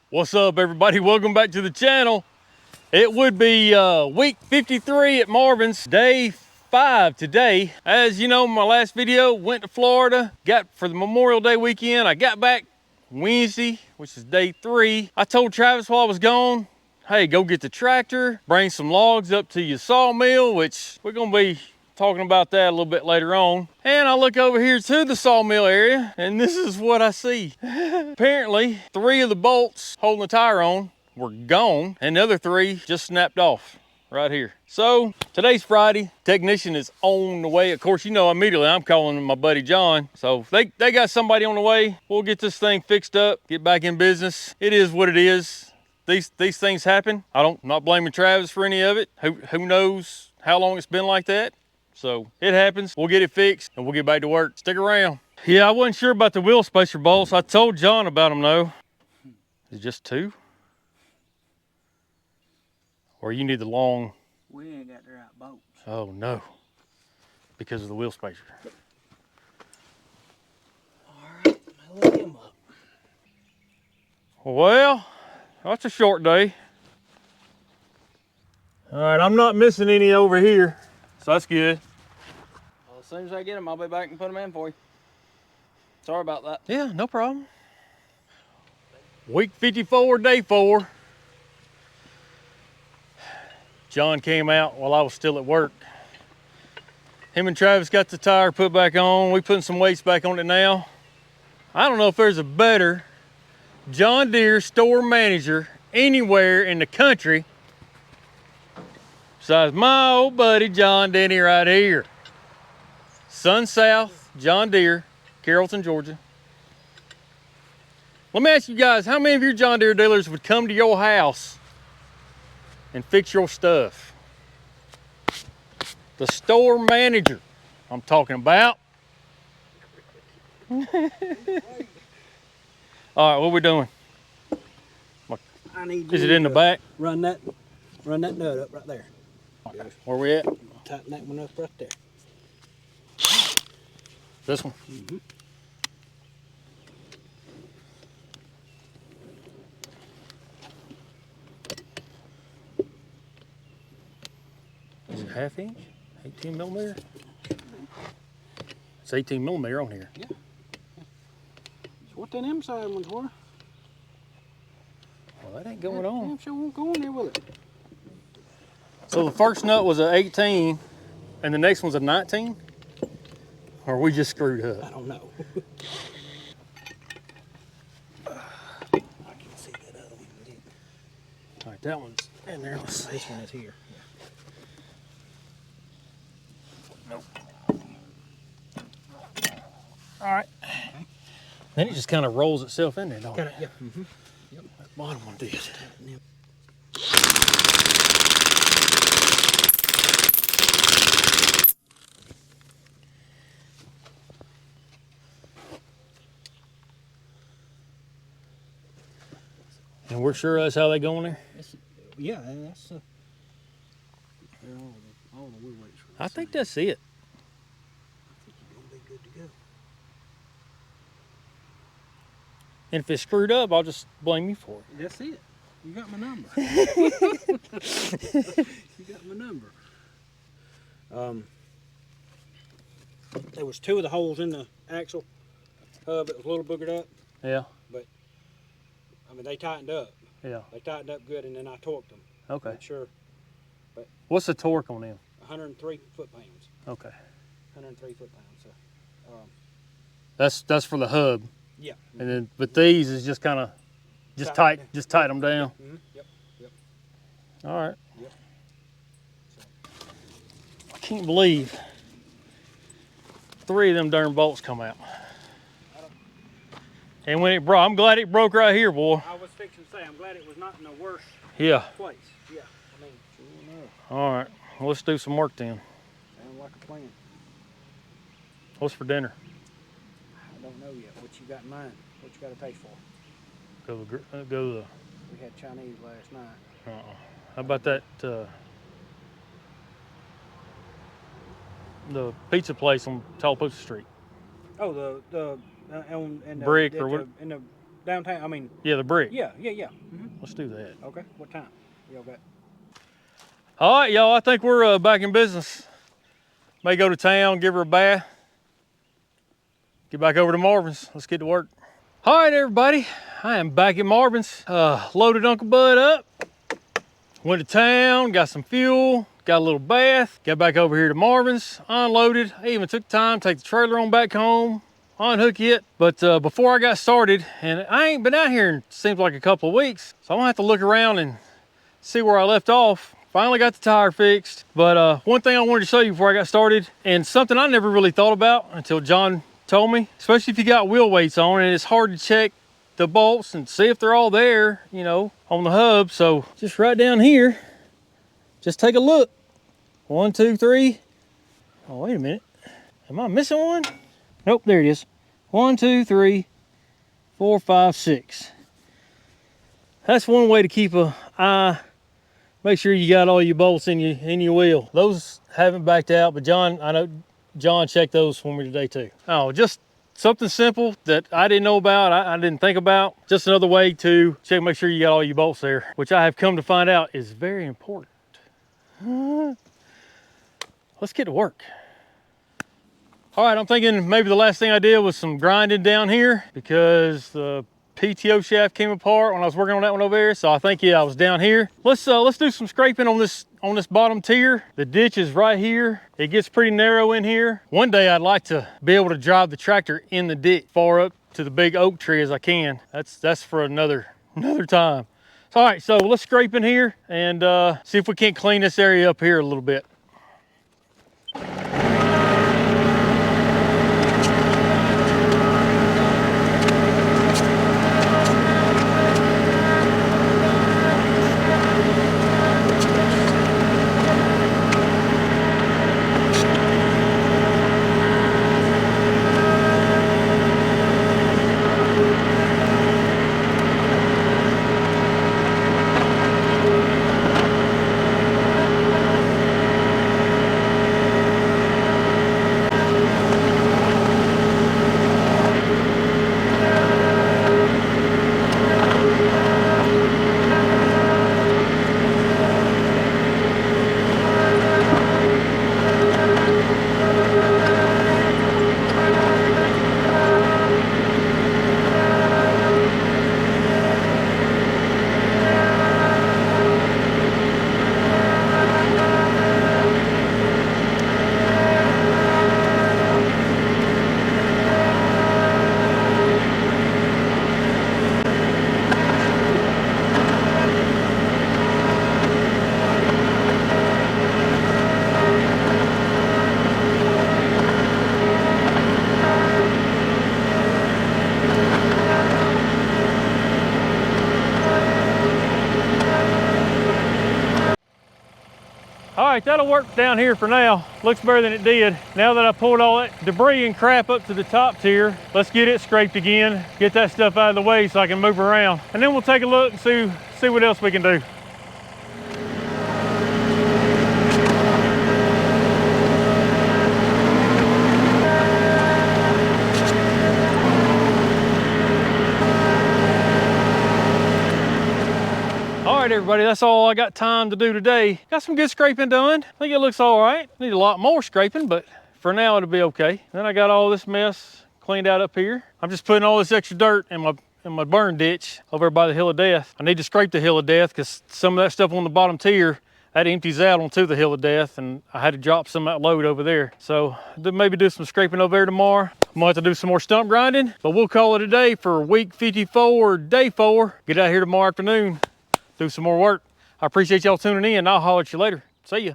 What's up, everybody? Welcome back to the channel. It would be week 53 at Marvin's, day 5 today. As you know, my last video went to Florida, got for the Memorial Day weekend. I got back Wednesday, which is day 3. I told Travis while I was gone, hey, go get the tractor, bring some logs up to your sawmill, which we're gonna be talking about that a little bit later on. And I look over here to the sawmill area, and this is what I see. Apparently, 3 of the bolts holding the tire on were gone, and the other 3 just snapped off right here. So today's Friday, technician is on the way. Of course, you know, immediately I'm calling my buddy John. So they got somebody on the way. We'll get this thing fixed up, get back in business. It is what it is. These things happen. I'm not blaming Travis for any of it. Who knows how long it's been like that? So it happens. We'll get it fixed and we'll get back to work. Stick around. Yeah, I wasn't sure about the wheel spacer bolts. I told John about them though. Is it just 2? Or you need the long? We ain't got the right bolts. Oh no, because of the wheel spacer. Alright, I'll look him up. Well, that's a short day. All right, I'm not missing any over here, so that's good. Well, as soon as I get them, I'll be back and put them in for you. Sorry about that. Yeah, no problem. Week 54, day 4. John came out while I was still at work. Him and Travis got the tire put back on. We putting some weights back on it now. I don't know if there's a better John Deere store manager anywhere in the country besides my old buddy John Denny right here. Sun South John Deere, Carrollton, Georgia. Let me ask you guys, how many of your John Deere dealers would come to your house and fix your stuff? The store manager I'm talking about. All right, what we doing? I need Is it in the back? Run that nut up right there. Where we at? Tighten that one up right there. This one? Mm-hmm. Is it 1/2 inch? 18 millimeter? It's 18 millimeter on here. Yeah. So what them inside ones were? Well, that ain't going on. Damn sure won't go in there with it. So the first nut was an 18 and the next one's a 19? Or we just screwed I up? don't know. I can see that other one. All right, that one's in there. Let's see. This one is here. Nope. All right. Okay. Then it just kind of rolls itself in there, don't it? Yeah. Mm-hmm. Yep. That bottom one did. And we're sure that's how they go in there? Yeah, that's they're all the wheel weights. I think that's it. I think you're gonna be good to go. And if it's screwed up, I'll just blame you for it. That's it. You got my number. You got my number. There was 2 of the holes in the axle hub that was a little boogered up. Yeah. I mean, they tightened up. Yeah. They tightened up good, and then I torqued them. Okay. Made sure. What's the torque on them? 103 foot-pounds. Okay. 103 foot-pounds. So, That's for the hub. yeah. And then, but these is just kind of, just tighten them down. Mm-hmm. Yep. All right. Yep. I can't believe 3 of them darn bolts come out. And when it broke, I'm glad it broke right here, boy. I was fixing to say, I'm glad it was not in the worst Yeah. place. Yeah. I mean, sure enough. All right. Well, let's do some work then. Sounds like a plan. What's for dinner? I don't know yet. What you got in mind? What you got to taste for? Go the. We had Chinese last night. How about that? The pizza place on Tallapoosa Street. Oh, the and Brick or what? In the downtown? I mean. Yeah, the brick. Yeah. Mm-hmm. Let's do that. Okay. What time? Y'all got? All right, y'all. I think we're back in business. May go to town, give her a bath. Get back over to Marvin's. Let's get to work. All right, everybody. I am back at Marvin's. Loaded Uncle Bud up. Went to town, got some fuel, got a little bath. Got back over here to Marvin's, unloaded. I even took time to take the trailer on back home, unhook it. But before I got started, and I ain't been out here in seems like a couple of weeks, so I'm gonna have to look around and see where I left off. Finally got the tire fixed. But one thing I wanted to show you before I got started, and something I never really thought about until John told me, especially if you got wheel weights on and it's hard to check the bolts and see if they're all there, you know, on the hub. So just right down here, just take a look. 1, 2, 3. Oh, wait a minute. Am I missing one? Nope, there it is. 1, 2, 3, 4, 5, 6. That's one way to keep an eye. Make sure you got all your bolts in your wheel. Those haven't backed out, but John, I know John checked those for me today too. Oh, just something simple that I didn't know about, I didn't think about. Just another way to check, make sure you got all your bolts there, which I have come to find out is very important. Let's get to work. All right, I'm thinking maybe the last thing I did was some grinding down here because the PTO shaft came apart when I was working on that one over there. So I think, yeah, I was down here. Let's do some scraping on this bottom tier. The ditch is right here. It gets pretty narrow in here. One day I'd like to be able to drive the tractor in the ditch far up to the big oak tree as I can. That's for another time. So, all right, so let's scrape in here and see if we can't clean this area up here a little bit. All right, that'll work down here for now. Looks better than it did. Now that I pulled all that debris and crap up to the top tier, let's get it scraped again, get that stuff out of the way so I can move around. And then we'll take a look and see what else we can do. All right, everybody, that's all I got time to do today. Got some good scraping done. I think it looks all right. Need a lot more scraping, but for now it'll be okay. Then I got all this mess cleaned out up here. I'm just putting all this extra dirt in my burn ditch over by the Hill of Death. I need to scrape the Hill of Death because some of that stuff on the bottom tier, that empties out onto the Hill of Death, and I had to drop some of that load over there. So maybe do some scraping over there tomorrow. I'm gonna have to do some more stump grinding, but we'll call it a day for week 54, day 4. Get out here tomorrow afternoon, do some more work. I appreciate y'all tuning in. I'll holler at you later. See ya.